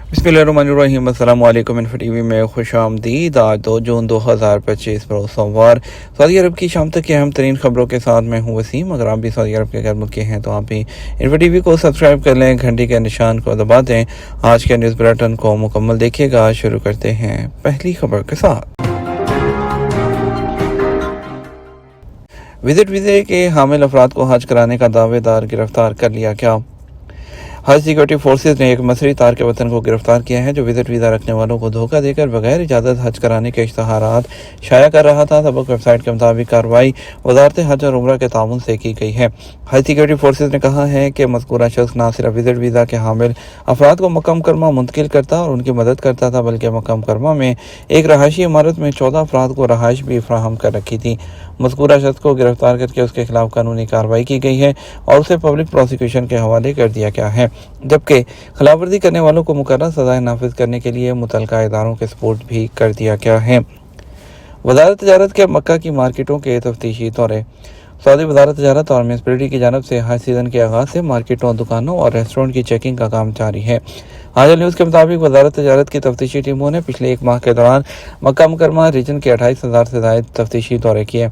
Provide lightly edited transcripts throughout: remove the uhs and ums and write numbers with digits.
बिस्मिल्लाहिर्रहमानिर्रहीम। अस्सलाम वालेकुम। इन्फो टीवी में खुश आमदीद। आज 2 जून 2025 पर सोमवार सऊदी अरब की शाम तक की अहम तरीन खबरों के साथ मैं हूँ वसीम। अगर आप भी सऊदी अरब के गैर मुल्की हैं तो आप भी इन्फो टीवी को सब्सक्राइब कर लें, घंटी के निशान को दबा दें। आज के न्यूज़ बुलेटिन को मुकम्मल देखिएगा। शुरू करते हैं पहली खबर के साथ। विजिट वीज़े के हामिल अफराद को हज कराने का दावेदार गिरफ्तार कर लिया गया। हज सिक्योरिटी फोर्सेज ने एक मसरी तार के वतन को गिरफ्तार किया है जो विजिट वीज़ा रखने वालों को धोखा देकर बगैर इजाज़त हज कराने के इश्तहारात शाया कर रहा था। सबक वेबसाइट के मुताबिक कार्रवाई वजारत हज और उम्रा के ताउन से की गई है। हज सिक्योरिटी फोर्सेज ने कहा है कि मज़कूरा शख्स न सिर्फ विजिट वीज़ा के हामिल अफराद को मक्का मुकरमा मुंतकिल करता और उनकी मदद करता था, बल्कि मक्का मुकरमा में एक रहायशी इमारत में 14 अफराद को रहाइश भी फराहम कर रखी थी। मज़कूरा शख्स को गिरफ्तार करके उसके खिलाफ कानूनी कार्रवाई की गई है और उसे पब्लिक प्रोसिक्यूशन के हवाले कर दिया गया है, जबकि खिलाफवर्जी करने वालों को मुकर्रर सज़ाएं नाफिज करने के लिए मुतल्लिका इदारों के सपोर्ट भी कर दिया गया है। वज़ारत तजारत के मक्का की मार्केटों के तफ्तीशी दौरे। सऊदी वज़ारत तजारत और म्यूनिसिपैलिटी की जानब से हज सीज़न के आगाज़ से मार्केटों, दुकानों और रेस्टोरेंट की चेकिंग का काम जारी है। आज न्यूज़ के मुताबिक वज़ारत तजारत की तफ्तीशी टीमों ने पिछले एक माह के दौरान मक्का मुकरमा रीजन के 28,000 से ज़ायद तफ्तीशी दौरे किए।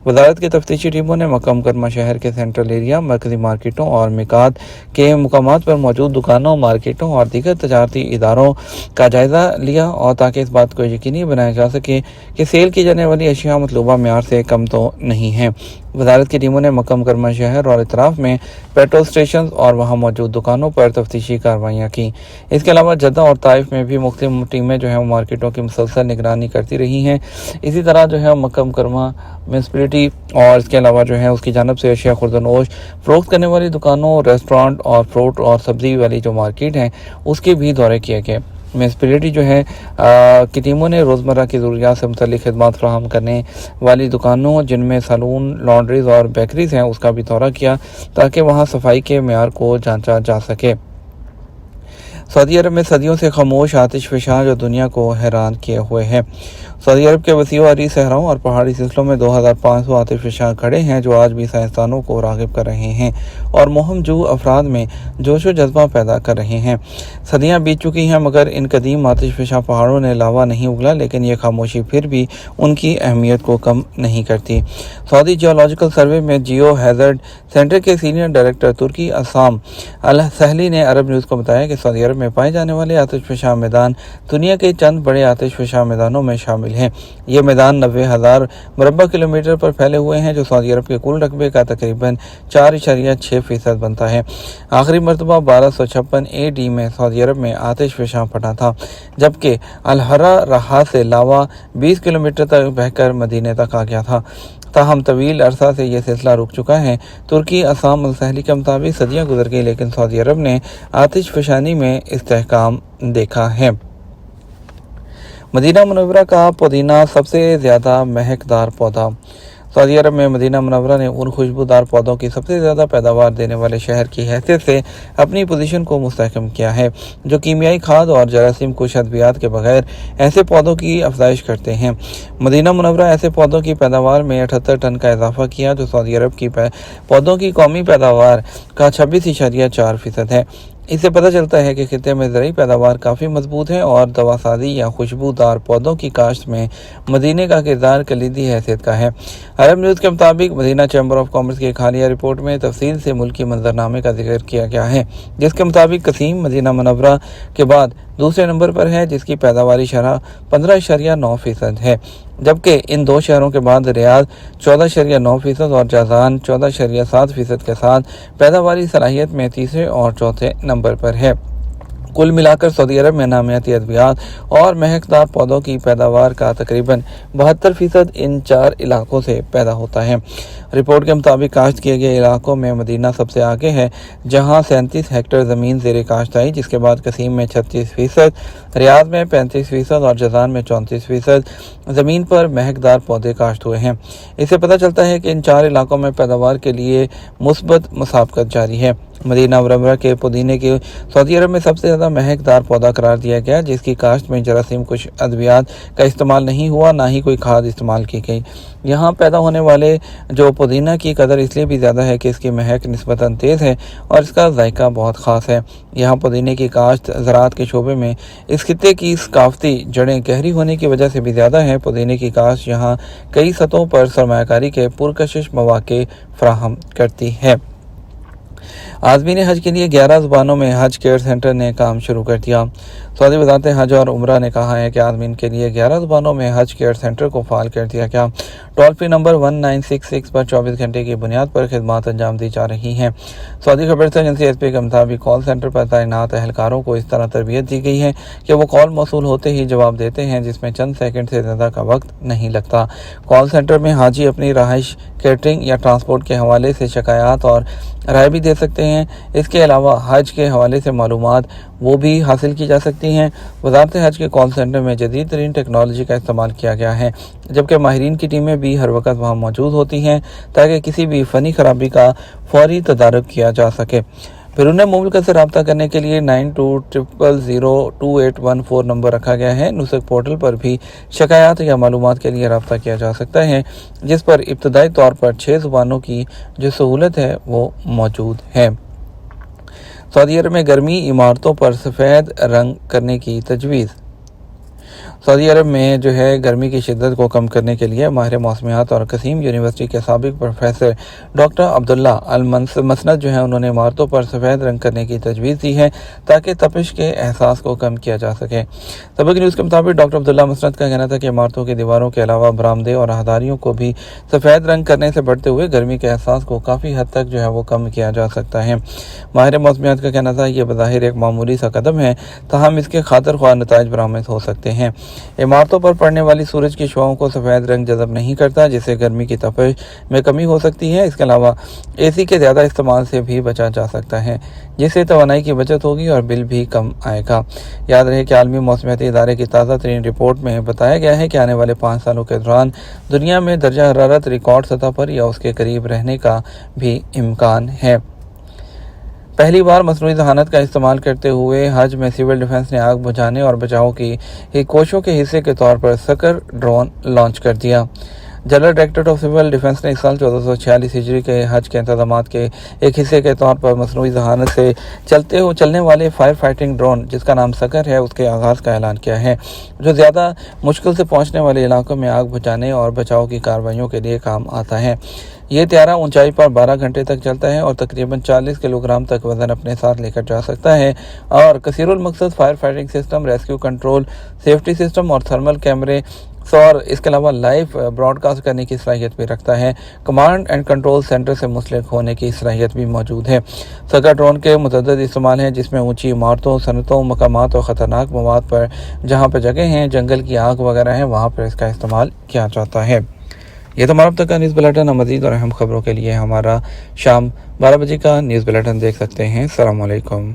वज़ारत की तफ्तीशी टीमों ने मक्का मुकरमा शहर के सेंट्रल एरिया, मरकज़ी मार्केटों और मिकात के मुकामात पर मौजूद दुकानों, मार्केटों और दीगर तजारती इदारों का जायज़ा लिया और ताकि इस बात को यकीनी बनाया जा सके कि सेल की जाने वाली अशिया मतलूबा मेयार से कम तो नहीं है। वज़ारत की टीमों ने मक्का मुकरमा शहर और इतराफ़ में पेट्रोल स्टेशन और वहाँ मौजूद दुकानों पर तफ्तीशी कार्रवाइयाँ की। इसके अलावा जद्दा और ताइफ में भी मुख्तलिफ टीमें मार्केटों की मुसलसल निगरानी करती रही हैं। इसी तरह मक्का मुकरमा म्यूनिसिपैलिटी और इसके अलावा उसकी जानब से अशिया खुर्दनोश फ़रोख्त करने वाली दुकानों, रेस्टोरेंट और फ्रूट और सब्ज़ी वाली जो मार्केट हैं उसके भी दौरे किए गए। म्यूनिसिपैलिटी की टीमों ने रोज़मर्रा की ज़रूरियात से मुतल्लिक़ खिदमात फ़राहम करने वाली दुकानों, जिनमें सैलून, लॉन्ड्रीज़ और बेकरीज़ हैं, उसका भी दौरा किया ताकि वहाँ सफाई के मेयार को जांचा जा सके। सऊदी अरब में सदियों से खामोश आतिशफ़शां जो दुनिया को हैरान किए हुए है। सऊदी अरब के वसीअ सहराओं और पहाड़ी सिलसिलों में 2500 आतिशफ़शां खड़े हैं जो आज भी साइंसदानों को राग़िब कर रहे हैं और मुहमजू अफराद में जोश व जज्बा पैदा कर रहे हैं। सदियाँ बीत चुकी हैं मगर इन कदीम आतिशफ़शां पहाड़ों ने लावा नहीं उगला, लेकिन यह खामोशी फिर भी उनकी अहमियत को कम नहीं करती। सऊदी जियोलॉजिकल सर्वे में जियो हैज़र्ड सेंटर के सीनियर डायरेक्टर तुर्की असाम अल सहली ने अरब न्यूज़ को बताया कि सऊदी अरब में पाए जाने वाले आतिशफ़शां मैदान दुनिया के चंद बड़े आतिशफ़शां मैदानों में शामिल हैं। ये मैदान 90,000 मुरब्बा किलोमीटर पर फैले हुए हैं, जो सऊदी अरब के कुल रकबे का तकरीबन 4.6% बनता है। आखिरी मरतबा 1256 AD में सऊदी अरब में आतिशफ़शां फटा था, जबकि अलहरा रहा से लावा 20 किलोमीटर तक बहकर मदीने तक आ गया था। ताहम तवील अरसा से यह सिलसिला रुक चुका है। तुर्की असाम अल सहली के मुताबिक सदियाँ गुजर गई, लेकिन सऊदी अरब ने आतिशफ़शानी में इस्तेहकाम देखा है। मदीना मुनव्वरा का पुदीना सबसे ज़्यादा महकदार पौधा। सऊदी अरब में मदीना मुनव्वरा ने उन खुशबूदार पौधों की सबसे ज़्यादा पैदावार देने वाले शहर की हैसियत से अपनी पोजीशन को मुस्तहकम किया है, जो कीमियाई खाद और जरासीम कुश अद्वियात के बगैर ऐसे पौधों की अफजाइश करते हैं। मदीना मुनव्वरा ऐसे पौधों की पैदावार में 78 टन का इजाफा किया, जो सऊदी अरब की पौधों की कौमी पैदावार का 26.4% है। इससे पता चलता है कि खित्ते में ज़रूरी पैदावार काफ़ी मजबूत है और दवासाजी या खुशबूदार पौधों की काश्त में मदीने का किरदार कलीदी हैसियत का है। अरब न्यूज़ के मुताबिक मदीना चैम्बर ऑफ कॉमर्स की एक हालिया रिपोर्ट में तफसील से मुल्की मंजरनामे का जिक्र किया गया है, जिसके मुताबिक कसीम मदीना मुनव्वरा के बाद दूसरे नंबर पर है, जिसकी पैदावारी शरह 15.9% है, जबकि इन दो शहरों के बाद रियाद 14.9% और जाज़ान 14.7% के साथ पैदावारी सलाहियत में तीसरे और चौथे नंबर पर है। कुल मिलाकर सऊदी अरब में नामियाती अद्वियात और महकदार पौधों की पैदावार का तकरीबन 72% इन 4 इलाकों से पैदा होता है। रिपोर्ट के मुताबिक काश्त किए गए इलाकों में मदीना सबसे आगे है, जहां 37 हेक्टेयर ज़मीन ज़ेरे काश्त आई, जिसके बाद कसीम में 36%, रियाद में 35% और जज़ान में 34% ज़मीन पर महकदार पौधे काश्त हुए हैं। इससे पता चलता है कि इन 4 इलाकों में पैदावार के लिए मुस्बत मुसाबकत जारी है। मदीना मुनव्वरा के पुदीने की सऊदी अरब में सबसे ज़्यादा महकदार पौधा करार दिया गया, जिसकी काश्त में जरासीम कुछ अद्वियात का इस्तेमाल नहीं हुआ, ना ही कोई खाद इस्तेमाल की गई। यहाँ पैदा होने वाले जो पुदीना की कदर इसलिए भी ज़्यादा है कि इसकी महक निस्बतन तेज़ है और इसका जायका बहुत ख़ास है। यहाँ पुदीने की काश्त ज़राअत के शोबे में इस खित्ते की सकाफ़ती जड़ें गहरी होने की वजह से भी ज़्यादा है। पुदीने की काश्त यहाँ कई सतहों पर सरमायाकारी के पुरकशिश मौक़े फराहम करती है। आज़मीन हज के लिए 11 ज़ुबानों में हज केयर सेंटर ने काम शुरू कर दिया। सऊदी वज़ारत हज और उम्रा ने कहा है कि आज़मीन के लिए 11 ज़ुबानों में हज केयर सेंटर को फ़ाल कर दिया गया। टोल फ्री नंबर 1966 पर 24 घंटे की बुनियाद पर खिदमात अंजाम दी जा रही हैं। सऊदी खबर एजेंसी एसपी के मुताबिक कॉल सेंटर पर तैनात एहलकारों को इस तरह तरबियत दी गई है कि वो कॉल मौसूल होते ही जवाब देते हैं, जिसमें चंद सेकंड से ज़्यादा का वक्त नहीं लगता। कॉल सेंटर में हाजी अपनी रहाइश, कैटरिंग या ट्रांसपोर्ट के हवाले से शिकायत और राय भी दे सकते हैं। इसके अलावा हज के हवाले से मालूमात वो भी हासिल की जा सकती हैं। वज़ारत हज के कॉल सेंटर में जदीद तरीन टेक्नोलॉजी का इस्तेमाल किया गया है, जबकि माहिरीन की टीमें भी हर वक्त वहाँ मौजूद होती हैं ताकि किसी भी फ़नी खराबी का फौरी तदारुक किया जा सके। बैरून मुल्क से रब्ता करने के लिए 92002814 नंबर रखा गया है। नुसक पोर्टल पर भी शिकायत या मालूमात के लिए रब्ता किया जा सकता है, जिस पर इब्तदाई तौर पर 6 ज़ुबानों की जो सहूलत है वो मौजूद है। सऊदी अरब में गर्मी इमारतों पर सफ़ेद रंग करने की तजवीज़। सऊदी अरब में जो है गर्मी की शिद्दत को कम करने के लिए माहिर मौसमियात और कसीम यूनिवर्सिटी के साबिक प्रोफेसर डॉक्टर अब्दुल्ला अल मसनद जो है उन्होंने इमारतों पर सफ़ेद रंग करने की तजवीज़ दी है ताकि तपिश के एहसास को कम किया जा सके। सबक न्यूज़ के मुताबिक डॉक्टर अब्दुल्ला मसनद का कहना था कि इमारतों की दीवारों के अलावा बरामदे और राहदारियों को भी सफ़ेद रंग करने से बढ़ते हुए गर्मी के एहसास को काफ़ी हद तक जो है वो कम किया जा सकता है। माहिर मौसमियात का कहना था यह बज़ाहिर एक मामूली सा कदम है, ताहम इसके खातिर ख्वाह नताइज बरामद हो सकते हैं। इमारतों पर पड़ने वाली सूरज की शुआओं को सफ़ेद रंग जज़ब नहीं करता, जिससे गर्मी की तपिश में कमी हो सकती है। इसके अलावा एसी के ज़्यादा इस्तेमाल से भी बचा जा सकता है, जिससे तवानाई की बचत होगी और बिल भी कम आएगा। याद रहे कि आलमी मौसमियाती इदारे की ताज़ा तरीन रिपोर्ट में बताया गया है कि आने वाले 5 सालों के दौरान दुनिया में दर्जा हरारत रिकॉर्ड सतह पर या उसके करीब रहने का भी इम्कान है। पहली बार मसनूई जहानत का इस्तेमाल करते हुए हज में सिविल डिफेंस ने आग बुझाने और बचाव की कोशिशों के हिस्से के तौर पर सकर ड्रोन लॉन्च कर दिया। General Directorate of Civil Defence ने इस साल 1446 हिजरी के हज के इंतजामात के एक हिस्से के तौर पर मसनूई जहानत से चलने वाले फायर फाइटिंग ड्रोन, जिसका नाम सकर है, उसके आगाज़ का ऐलान किया है, जो ज़्यादा मुश्किल से पहुंचने वाले इलाकों में आग बुझाने और बचाव की कार्रवाइयों के लिए काम आता है। ये त्यारा ऊंचाई पर 12 घंटे तक चलता है और तकरीबन 40 किलोग्राम तक वज़न अपने साथ लेकर जा सकता है और कसीरुल मकसद fire fighting system, rescue control, safety system और थर्मल कैमरे और इसके अलावा लाइव ब्रॉडकास्ट करने की सलाहियत भी रखता है। कमांड एंड कंट्रोल सेंटर से मुंसलिक होने की सलाहियत भी मौजूद है। सकर ड्रोन के मुतअद्दिद इस्तेमाल हैं, जिसमें ऊंची इमारतों, सनतों, मकामात और ख़तरनाक मवाद पर जहाँ पर जगह हैं, जंगल की आग वगैरह है, वहाँ पर इसका इस्तेमाल किया जाता है। ये तो हमारा अब तक का न्यूज़ बुलेटिन। मज़ीद और अहम खबरों के लिए हमारा शाम 12 बजे का न्यूज़ बुलेटिन देख सकते हैं। अस्सलाम वालेकुम।